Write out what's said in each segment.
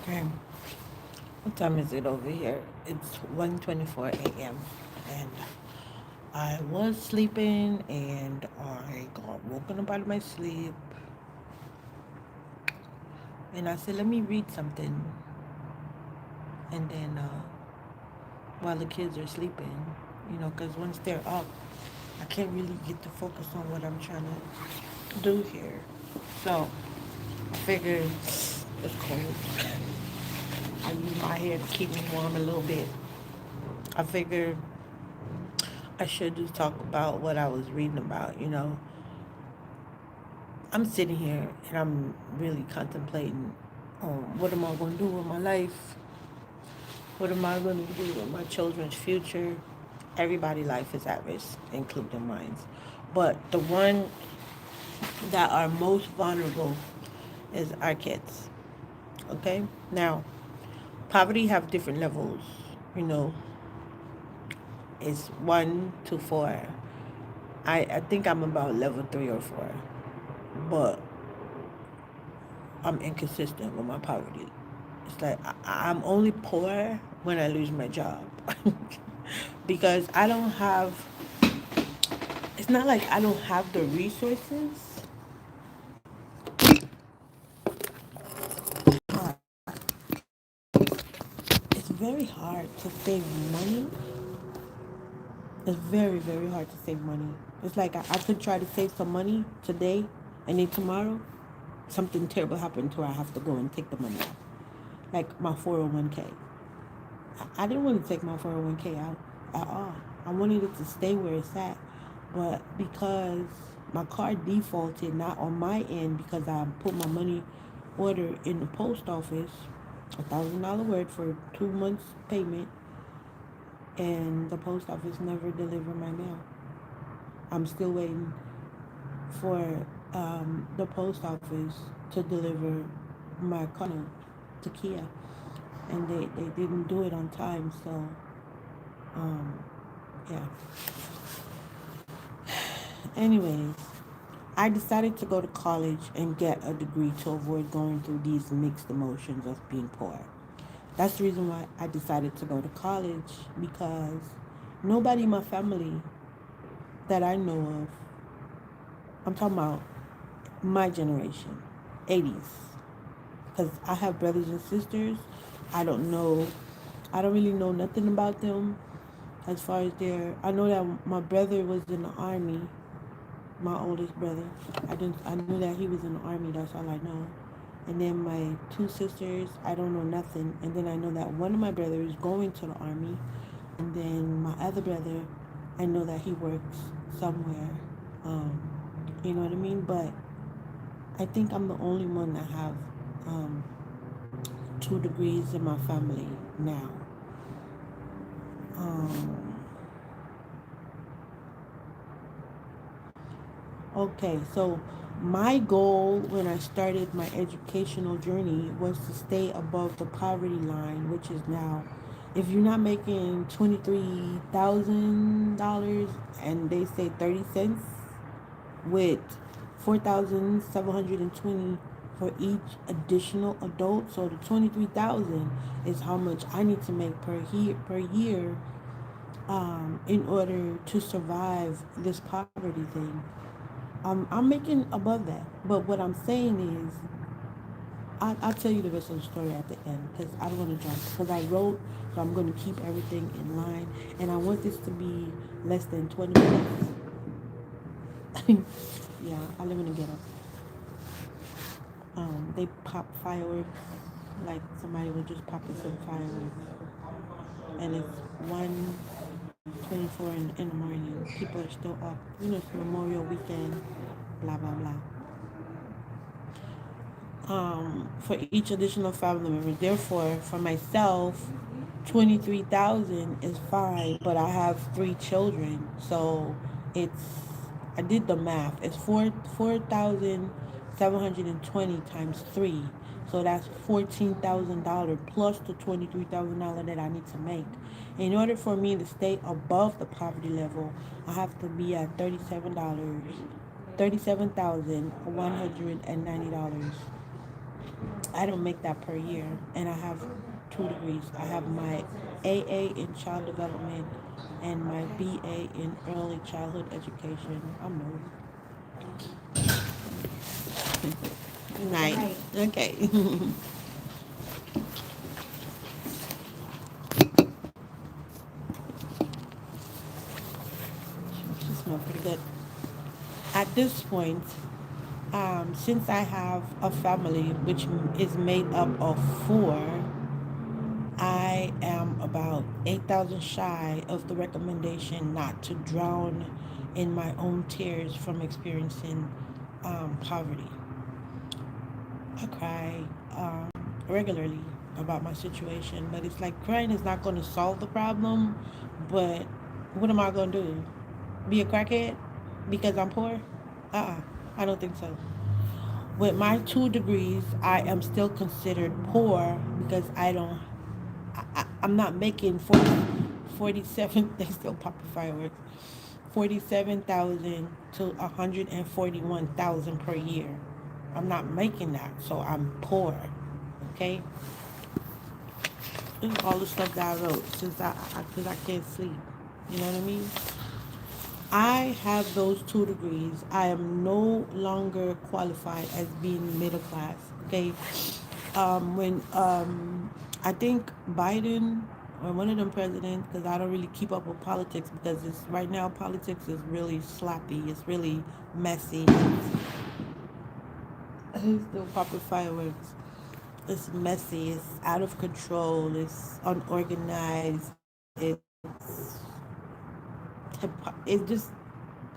Okay. What time is it over here? It's 1:24 a.m. And I was sleeping and I got woken up out of my sleep and I said, let me read something. And then while the kids are sleeping, because once they're up, I can't really get to focus on what I'm trying to do here. So I figured it's cold. I use my hair to keep me warm a little bit. I figured I should just talk about what I was reading about. I'm sitting here and I'm really contemplating on what am I going to do with my life? What am I going to do with my children's future? Everybody's life is at risk, including mine. But the one that are most vulnerable is our kids. Okay? Now, poverty have different levels. You know, it's 1 to 4. I think I'm about level 3 or 4, but I'm inconsistent with my poverty. It's like I'm only poor when I lose my job because I don't have. It's not like I don't have the resources. It's very hard to save money. It's very, very hard to save money. It's like I could try to save some money today, and then tomorrow, something terrible happened to where I have to go and take the money out. Like my 401k. I didn't want to take my 401k out at all. I wanted it to stay where it's at. But because my card defaulted, not on my end, because I put my money order in the post office, $1,000 word for 2 months payment, and the post office never delivered my mail. I'm still waiting for the post office to deliver my car note to Kia, and they didn't do it on time. So um, yeah. Anyways, I decided to go to college and get a degree to avoid going through these mixed emotions of being poor. That's the reason why I decided to go to college, because nobody in my family that I know of, I'm talking about my generation, 80s, because I have brothers and sisters. I don't know, I don't really know nothing about them as far as their. I know that my brother was in the army, my oldest brother. I knew that he was in the army. That's all I know. And then my two sisters, I don't know nothing. And then I know that one of my brothers is going to the army. And then my other brother, I know that he works somewhere. Um, you know what I mean? But I think I'm the only one that have um, 2 degrees in my family now. Um, Okay, so my goal when I started my educational journey was to stay above the poverty line, which is now, if you're not making $23,000 and they say 30 cents with 4,720 for each additional adult, so the 23,000 is how much I need to make per year in order to survive this poverty thing. I'm making above that. But what I'm saying is, I'll tell you the rest of the story at the end because I don't want to jump. Because I wrote, so I'm going to keep everything in line. And I want this to be less than 20 minutes. Yeah, I live in a ghetto. They pop fireworks like somebody was just popping some fireworks. And it's 1:24 in the morning. People are still up. It's Memorial Weekend, blah, blah, blah. For each additional family member. Therefore, for myself, 23,000 is fine, but I have 3 children, so it's I did the math. It's 4,720 times 3, so that's $14,000 plus the $23,000 that I need to make. In order for me to stay above the poverty level, I have to be at $37,190. I don't make that per year, and I have 2 degrees. I have my AA in child development and my BA in early childhood education. I'm old. Nice. Right. Okay. She smells pretty good. At this point, since I have a family which is made up of four, I am about 8,000 shy of the recommendation not to drown in my own tears from experiencing poverty. I cry regularly about my situation, but it's like crying is not going to solve the problem. But what am I going to do? Be a crackhead because I'm poor? I don't think so. With my 2 degrees, I am still considered poor because I'm not making 47, they still popping fireworks, 47,000 to 141,000 per year. I'm not making that, so I'm poor. Okay? This is all the stuff that I wrote since because I can't sleep. You know what I mean? I have those 2 degrees. I am no longer qualified as being middle class. Okay, when I think Biden or one of them presidents, because I don't really keep up with politics because it's right now politics is really sloppy. It's really messy. It's still popping fireworks. It's messy. It's out of control. It's unorganized. It's just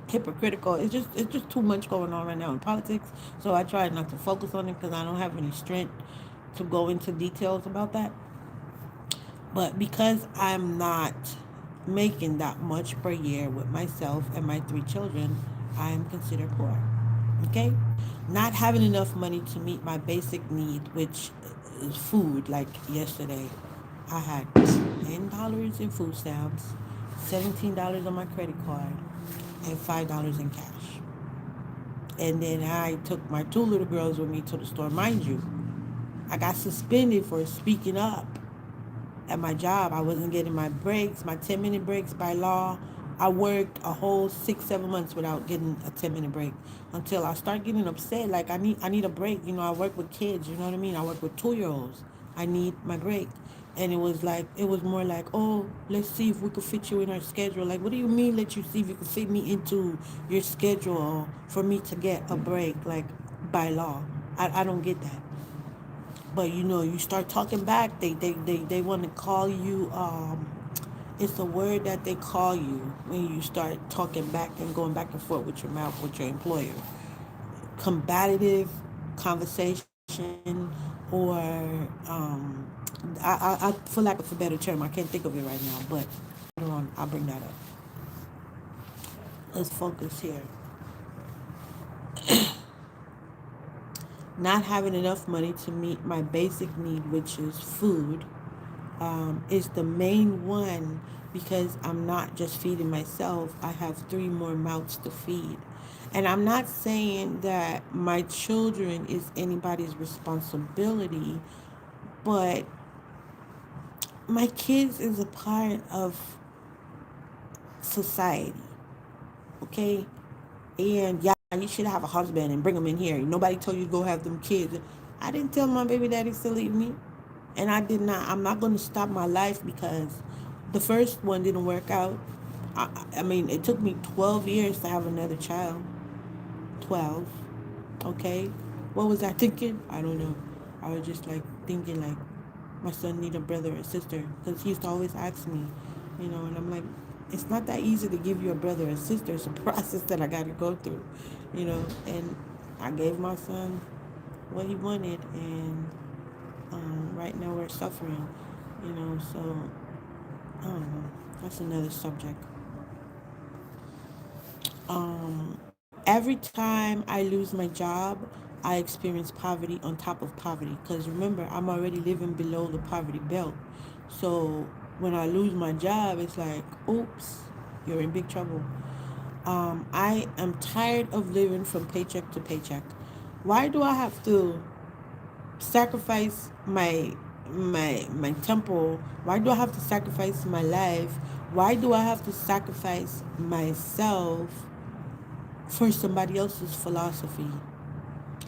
hypocritical. It's just too much going on right now in politics. So I try not to focus on it because I don't have any strength to go into details about that. But because I'm not making that much per year with myself and my 3 children, I am considered poor. Okay? Not having enough money to meet my basic need, which is food. Like yesterday, I had $10 in food stamps, $17 on my credit card, and $5 in cash. And then I took my 2 little girls with me to the store. Mind you, I got suspended for speaking up at my job. I wasn't getting my breaks, my 10-minute breaks by law. I worked a whole 6, 7 months without getting a 10-minute break until I start getting upset. Like I need a break. I work with kids. You know what I mean? I work with 2 year olds. I need my break. And it was more like, oh, let's see if we could fit you in our schedule. Like, what do you mean? Let you see if you can fit me into your schedule for me to get a break, like by law. I don't get that. But you start talking back, they want to call you it's a word that they call you when you start talking back and going back and forth with your mouth with your employer. Combative conversation, or I for lack of a better term, I can't think of it right now, but later on I'll bring that up. Let's focus here. Not having enough money to meet my basic need, which is food, is the main one because I'm not just feeding myself. I have 3 more mouths to feed. And I'm not saying that my children is anybody's responsibility, but my kids is a part of society, okay? And yeah, you should have a husband and bring them in here. Nobody told you to go have them kids. I didn't tell my baby daddy to leave me. And I did not. I'm not going to stop my life because the first one didn't work out. I mean, it took me 12 years to have another child. 12. Okay. What was I thinking? I don't know. I was just like thinking like my son need a brother or sister because he used to always ask me, and I'm like, it's not that easy to give you a brother or sister. It's a process that I got to go through, and I gave my son what he wanted, and right now we're suffering, so I don't know. That's another subject. Every time I lose my job, I experience poverty on top of poverty. Because remember, I'm already living below the poverty belt. So when I lose my job, it's like, oops, you're in big trouble. I am tired of living from paycheck to paycheck. Why do I have to sacrifice my temple? Why do I have to sacrifice my life? Why do I have to sacrifice myself for somebody else's philosophy?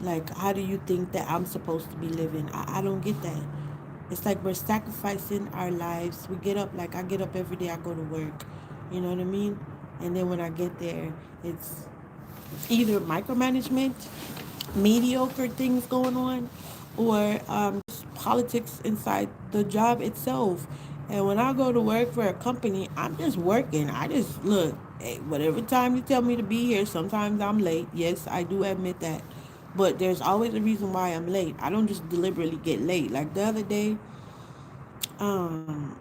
Like, how do you think that I'm supposed to be living? I don't get that. It's like we're sacrificing our lives. We get up, like I get up every day, I go to work. You know what I mean? And then when I get there, it's either micromanagement, mediocre things going on, or just politics inside the job itself. And when I go to work for a company, I'm just working. I just look, hey, whatever time you tell me to be here, sometimes I'm late. Yes, I do admit that. But there's always a reason why I'm late. I don't just deliberately get late. Like the other day, um,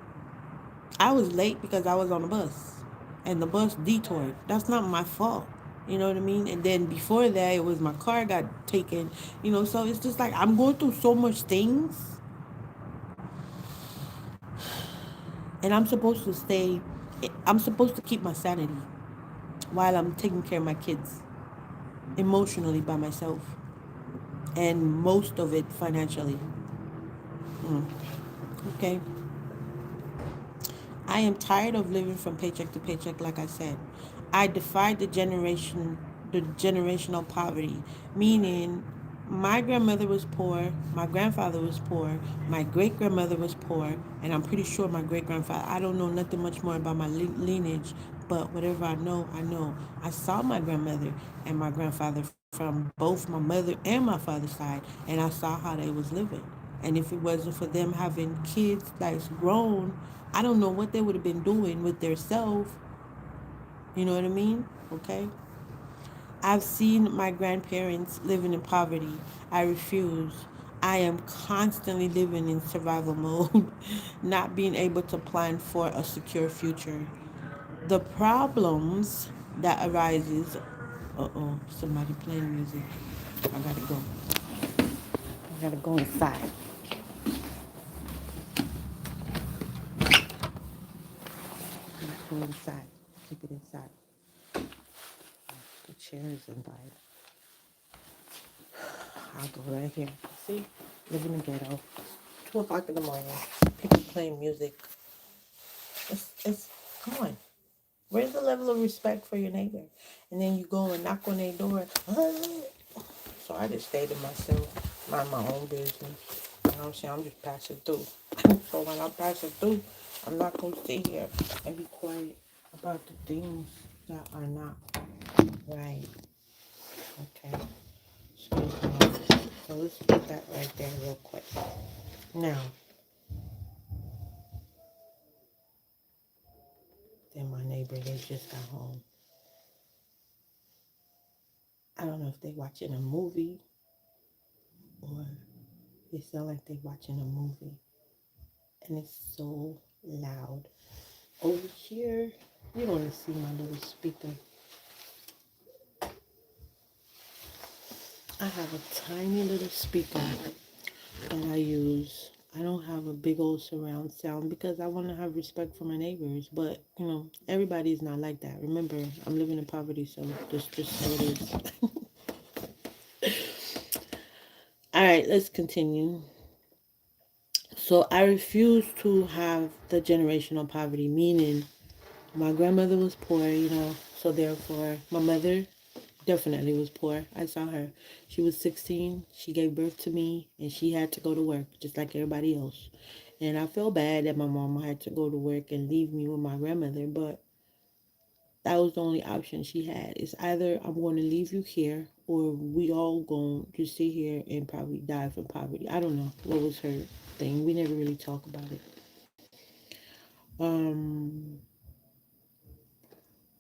I was late because I was on the bus and the bus detoured. That's not my fault. You know what I mean? And then before that, it was my car got taken. So it's just like I'm going through so much things, and I'm supposed to keep my sanity while I'm taking care of my kids emotionally by myself, and most of it financially. Okay? I am tired of living from paycheck to paycheck, like I said. I defied the generational poverty, meaning my grandmother was poor, my grandfather was poor, my great grandmother was poor, and I'm pretty sure my great grandfather, I don't know nothing much more about my lineage, but whatever I know, I know. I saw my grandmother and my grandfather from both my mother and my father's side, and I saw how they was living. And if it wasn't for them having kids that's grown, I don't know what they would have been doing with their self. You know what I mean? Okay. I've seen my grandparents living in poverty. I refuse. I am constantly living in survival mode, not being able to plan for a secure future. The problems that arises. Somebody playing music. I gotta go. I gotta go inside. Go inside. Keep it inside. The chair is inside. I'll go right here. See? Living in the ghetto. 2 o'clock in the morning. People playing music. It's come on. Where's the level of respect for your neighbor? And then you go and knock on their door. So I just stay to myself, mind my own business. You know what I'm saying? I'm just passing through. So when I'm passing through, I'm not gonna sit here and be quiet about the things that are not right. Okay. So let's put that right there real quick. Now, then my neighbor, they just got home. I don't know if they watching a movie or they sound like they watching a movie. And it's so loud. Over here, you want to see my little speaker. I have a tiny little speaker that I use. I don't have a big old surround sound because I want to have respect for my neighbors. But, everybody's not like that. Remember, I'm living in poverty, so just how it is. All right, let's continue. So I refuse to have the generational poverty, meaning my grandmother was poor, so therefore my mother definitely was poor. I saw her. She was 16. She gave birth to me, and she had to go to work just like everybody else. And I feel bad that my mama had to go to work and leave me with my grandmother, but that was the only option she had. It's either I'm going to leave you here, or we all going to just sit here and probably die from poverty. I don't know what was her thing. We never really talk about it. Um,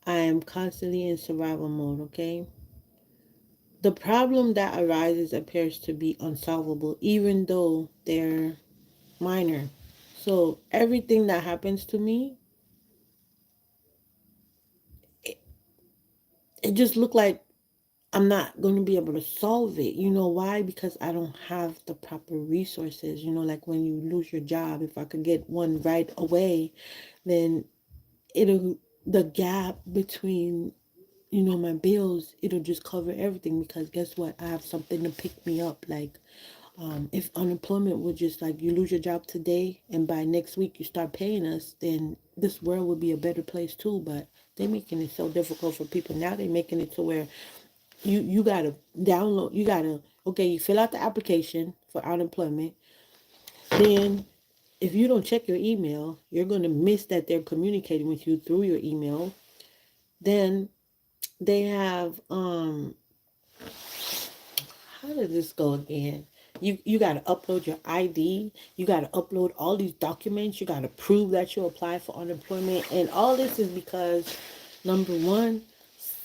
I am constantly in survival mode, okay? The problem that arises appears to be unsolvable, even though they're minor. So everything that happens to me, it, it just looked like I'm not going to be able to solve it. You know why? Because I don't have the proper resources. Like when you lose your job, if I could get one right away, then it'll, the gap between my bills, it'll just cover everything because guess what? I have something to pick me up. Like If unemployment would just like you lose your job today and by next week you start paying us, then this world would be a better place too. But they're making it so difficult for people. Now they're making it to where you gotta download, you gotta, okay, you fill out the application for unemployment. Then if you don't check your email, you're gonna miss that they're communicating with you through your email. Then they have how did this go again? You got to upload your ID. You got to upload all these documents. You got to prove that you apply for unemployment. And all this is because, number one,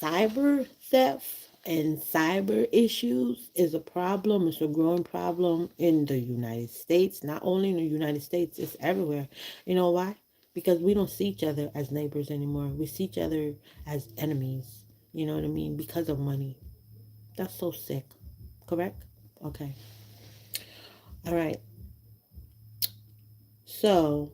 cyber theft and cyber issues is a problem. It's a growing problem in the United States. Not only in the United States, it's everywhere. You know why? Because we don't see each other as neighbors anymore. We see each other as enemies. You know what I mean? Because of money. That's so sick. Correct? Okay. All right. So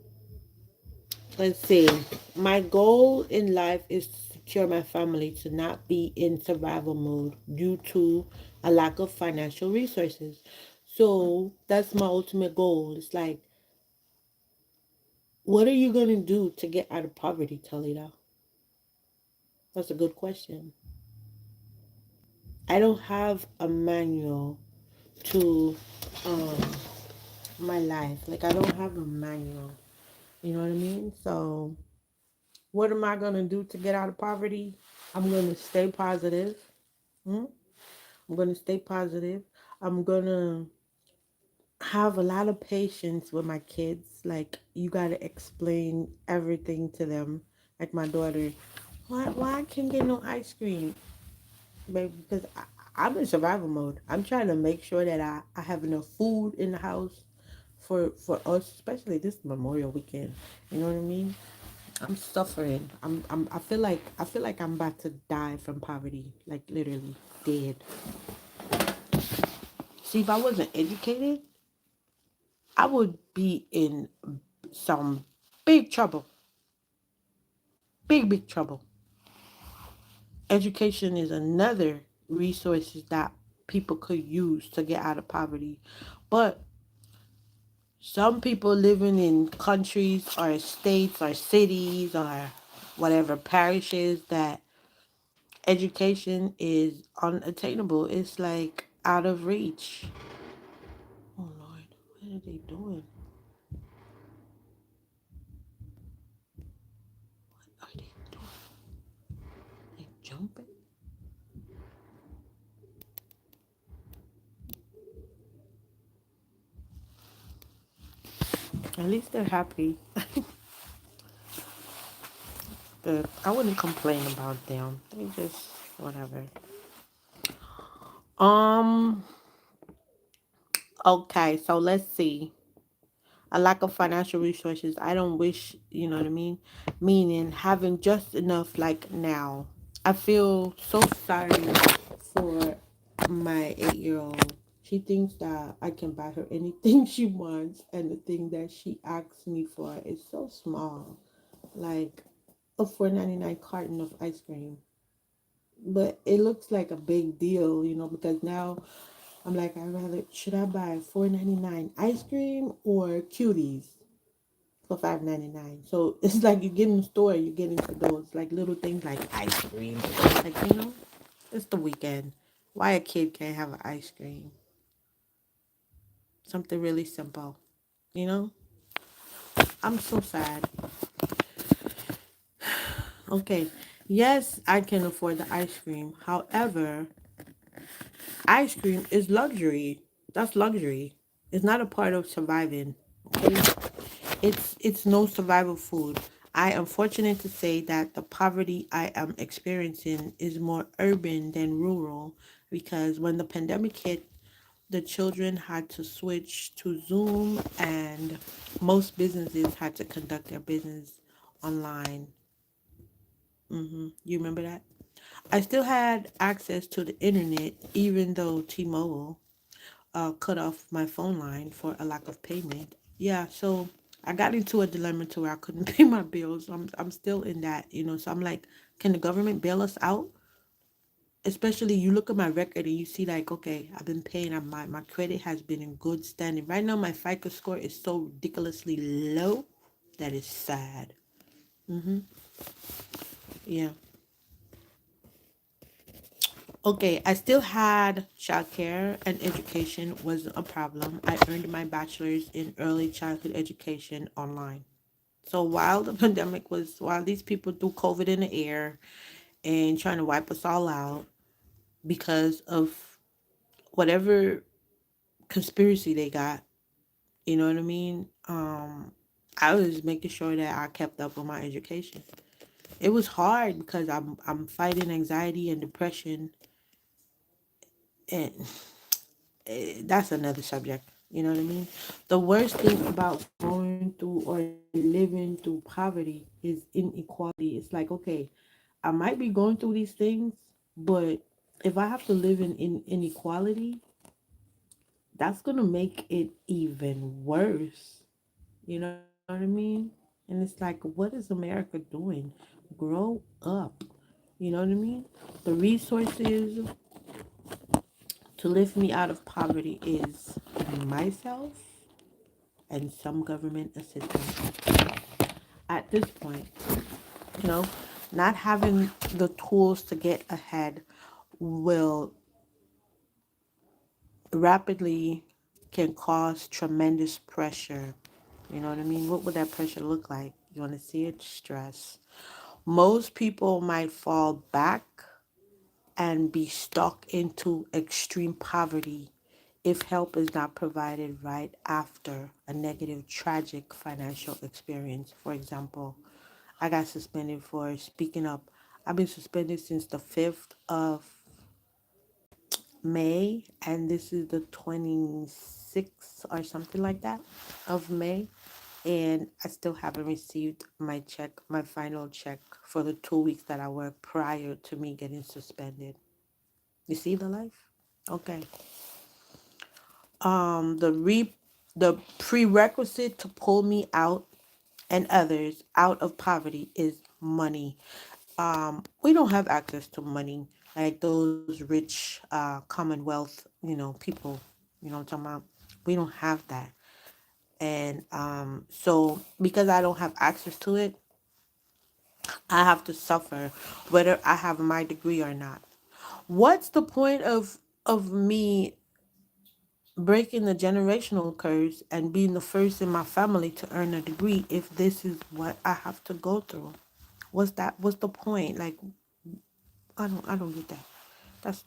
let's see. My goal in life is to secure my family to not be in survival mode due to a lack of financial resources. So that's my ultimate goal. It's like, what are you going to do to get out of poverty, Talita? That's a good question. I don't have a manual to um, my life. Like, I don't have a manual. You know what I mean? So what am I going to do to get out of poverty? I'm going to stay positive. Hmm? I'm going to stay positive. I'm going to have a lot of patience with my kids. Like, you got to explain everything to them. Like, my daughter, why I can't get no ice cream? Baby, because I'm in survival mode. I'm trying to make sure that I have enough food in the house for us, especially this Memorial weekend. You know what I mean? I'm suffering. I feel like I'm about to die from poverty. Like literally dead. See, if I wasn't educated, I would be in some big trouble. Big trouble. Education is another resources that people could use to get out of poverty. But some people living in countries or states or cities or whatever parishes that education is unattainable. It's like out of reach. Oh Lord, what are they doing? What are they doing? They jumping? At least they're happy. But I wouldn't complain about them. They just whatever. Um. Okay, so let's see. A lack of financial resources. I don't wish. You know what I mean. Meaning having just enough like now. I feel so sorry for my 8-year old. She thinks that I can buy her anything she wants, and the thing that she asks me for is so small, like a 4.99 carton of ice cream. But it looks like a big deal, because now I'm like, should I buy 4.99 ice cream or cuties for 5.99? So it's like you get in the store, you get into those like little things like ice cream, like it's the weekend. Why a kid can't have an ice cream? Something really simple, you know? I'm so sad. Okay, yes, I can afford the ice cream. However, ice cream is luxury. That's luxury. It's not a part of surviving. Okay? It's no survival food. I am fortunate to say that the poverty I am experiencing is more urban than rural because when the pandemic hit, the children had to switch to Zoom and most businesses had to conduct their business online. You remember that? I still had access to the internet even though T-Mobile cut off my phone line for a lack of payment. Yeah, so I got into a dilemma to where I couldn't pay my bills. I'm still in that. So I'm like, can the government bail us out? especially you look at my record and you see like, okay, I've been paying. My credit has been in good standing. Right now, my FICO score is so ridiculously low that is sad. Mm-hmm. Yeah. Okay, I still had childcare and education wasn't a problem. I earned my bachelor's in early childhood education online. So while the pandemic was, while these people threw COVID in the air and trying to wipe us all out because of whatever conspiracy they got, you know what I mean? I was making sure that I kept up with my education. It was hard because I'm fighting anxiety and depression, and that's another subject. You know what I mean? The worst thing about going through or living through poverty is inequality. It's like, okay, I might be going through these things, but if I have to live in inequality, that's gonna make it even worse. You know what I mean? And it's like, what is America doing? Grow up. You know what I mean? The resources to lift me out of poverty is myself and some government assistance. At this point, you know, not having the tools to get ahead will rapidly can cause tremendous pressure. You know what I mean? What would that pressure look like? You want to see it? Stress. Most people might fall back and be stuck into extreme poverty if help is not provided right after a negative, tragic financial experience. For example, I got suspended for speaking up. I've been suspended since the 5th of May, and this is the 26th or something like that of May. And I still haven't received my check, my final check for the 2 weeks that I worked prior to me getting suspended. You see the life? Okay. The prerequisite to pull me out and others out of poverty is money. We don't have access to money like those rich commonwealth, people, what I'm talking about. We don't have that. And so because I don't have access to it, I have to suffer whether I have my degree or not. What's the point of me breaking the generational curse and being the first in my family to earn a degree if this is what I have to go through? What's the point? Like, I don't get that.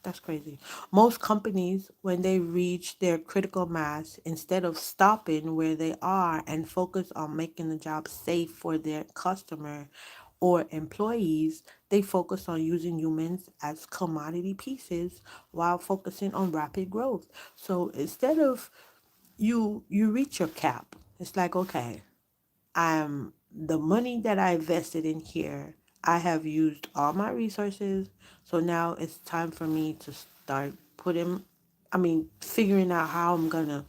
That's crazy. Most companies, when they reach their critical mass, instead of stopping where they are and focus on making the job safe for their customer or employees, they focus on using humans as commodity pieces while focusing on rapid growth. So instead of you reach your cap, it's like, okay, the money that I invested in here, I have used all my resources. So now it's time for me to start figuring out how I'm gonna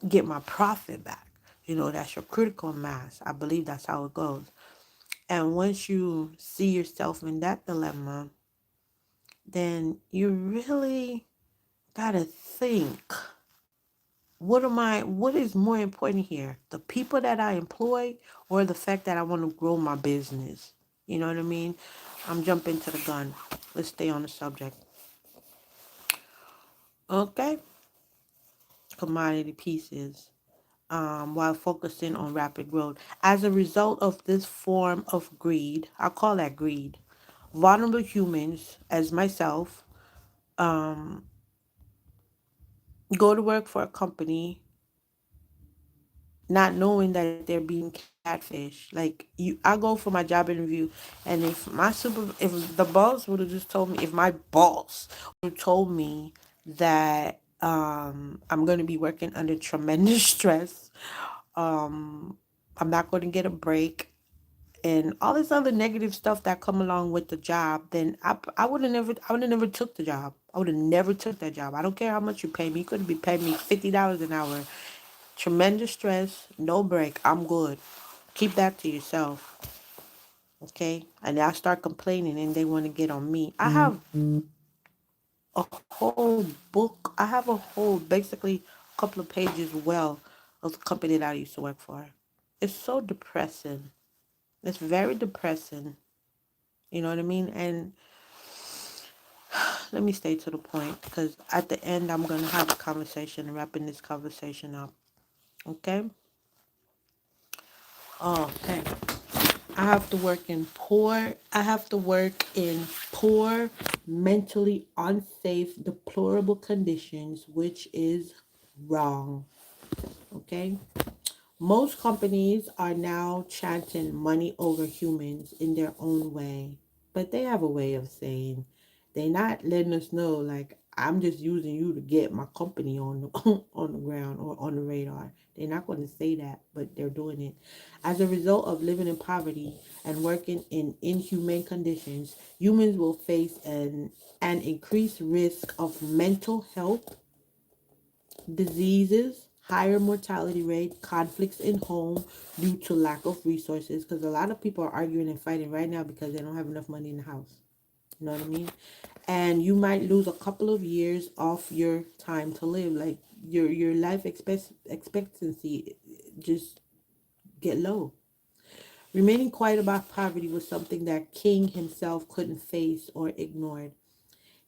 get my profit back. That's your critical mass. I believe that's how it goes. And once you see yourself in that dilemma, then you really gotta think, what is more important here? The people that I employ or the fact that I want to grow my business? You know what I mean? I'm jumping to the gun. Let's stay on the subject. Okay. Commodity pieces. While focusing on rapid growth. As a result of this form of greed, I call that greed. Vulnerable humans, as myself, go to work for a company not knowing that they're being catfish. Like, I go for my job interview, and if the boss would have just told me, if my boss would have told me that I'm going to be working under tremendous stress, I'm not going to get a break, and all this other negative stuff that come along with the job, then I would have never took the job. I would have never took that job. I don't care how much you pay me. You could be paying me $50 an hour. Tremendous stress, no break. I'm good. Keep that to yourself. Okay, and I start complaining and they want to get on me. I have a whole book. I have a whole, basically, a couple of pages well of the company that I used to work for. It's so depressing. It's very depressing. You know what I mean? And let me stay to the point because at the end, I'm going to have a conversation, wrapping this conversation up. Okay? Oh, okay. I have to work in poor, I have to work in poor, mentally unsafe, deplorable conditions, which is wrong. Okay? Most companies are now chanting money over humans in their own way, but they have a way of saying they're not letting us know like I'm just using you to get my company on the on the ground or on the radar. They're not going to say that, but they're doing it. As a result of living in poverty and working in inhumane conditions, humans will face an increased risk of mental health diseases, higher mortality rate, conflicts in home due to lack of resources. Because a lot of people are arguing and fighting right now because they don't have enough money in the house. You know what I mean? And you might lose a couple of years off your time to live. Like your life expectancy just get low. Remaining quiet about poverty was something that King himself couldn't face or ignored.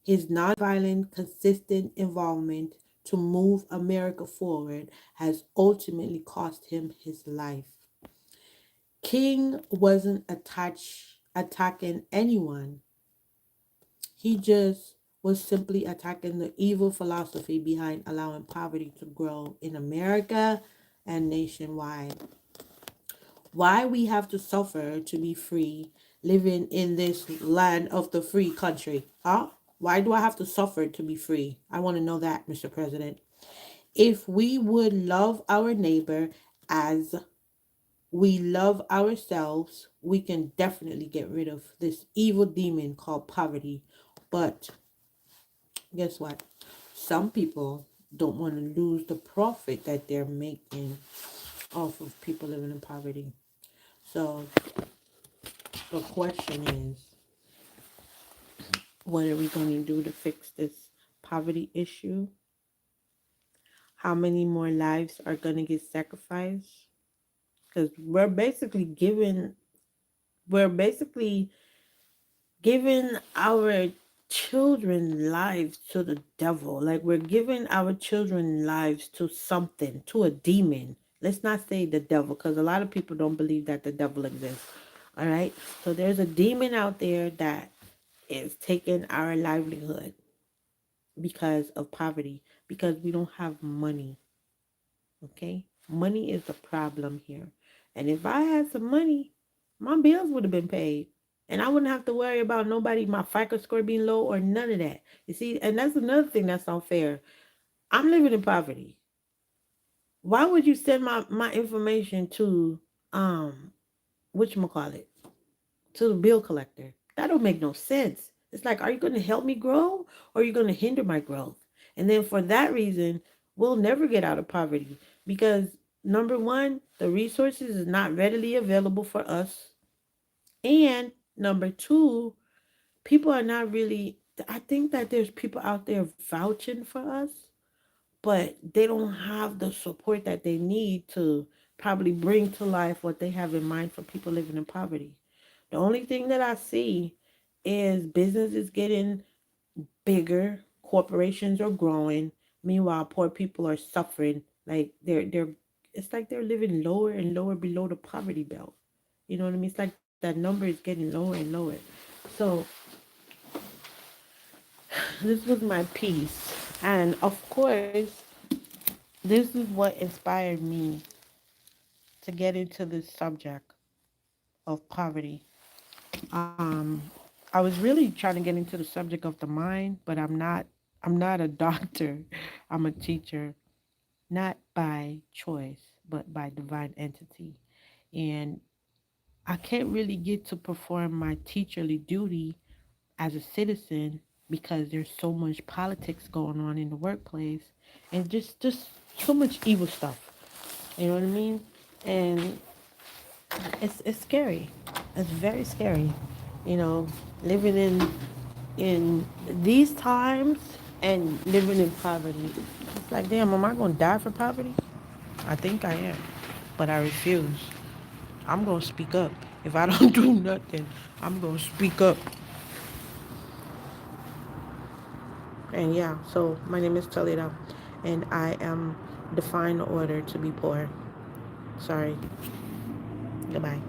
His nonviolent, consistent involvement to move America forward has ultimately cost him his life. King wasn't attacking anyone. He just was simply attacking the evil philosophy behind allowing poverty to grow in America and nationwide. Why we have to suffer to be free, living in this land of the free country? Huh? Why do I have to suffer to be free? I want to know that, Mr. President. If we would love our neighbor as we love ourselves, we can definitely get rid of this evil demon called poverty. But guess what? Some people don't want to lose the profit that they're making off of people living in poverty. So the question is, what are we going to do to fix this poverty issue? How many more lives are going to get sacrificed? Because we're basically giving our children lives to the devil. Like we're giving our children lives to something, to a demon. Let's not say the devil, because a lot of people don't believe that the devil exists. All right. So there's a demon out there that is taking our livelihood because of poverty, because we don't have money. Okay? Money is the problem here. And if I had some money, my bills would have been paid. And I wouldn't have to worry about nobody, my FICO score being low or none of that. You see, and that's another thing that's unfair. I'm living in poverty. Why would you send my information to whatchamacallit, to the bill collector? That don't make no sense. It's like, are you gonna help me grow or are you gonna hinder my growth? And then for that reason, we'll never get out of poverty because number one, the resources is not readily available for us. And number two, people are not really, I think that there's people out there vouching for us, but they don't have the support that they need to probably bring to life what they have in mind for people living in poverty. The only thing that I see is businesses getting bigger, corporations are growing, meanwhile poor people are suffering. Like they're it's like they're living lower and lower below the poverty belt. You know what I mean? It's like that number is getting lower and lower. So this was my piece. And of course, this is what inspired me to get into this subject of poverty. Um, I was really trying to get into the subject of the mind, but I'm not. I'm not a doctor. I'm a teacher, not by choice, but by divine entity. And I can't really get to perform my teacherly duty as a citizen because there's so much politics going on in the workplace and just so much evil stuff. You know what I mean? And it's scary. It's very scary, you know, living in these times and living in poverty. It's like, damn, am I gonna die for poverty? I think I am, but I refuse. I'm gonna speak up. If I don't do nothing, I'm gonna speak up. And yeah, so my name is Talita, and I am defying the order to be poor. Sorry. Goodbye.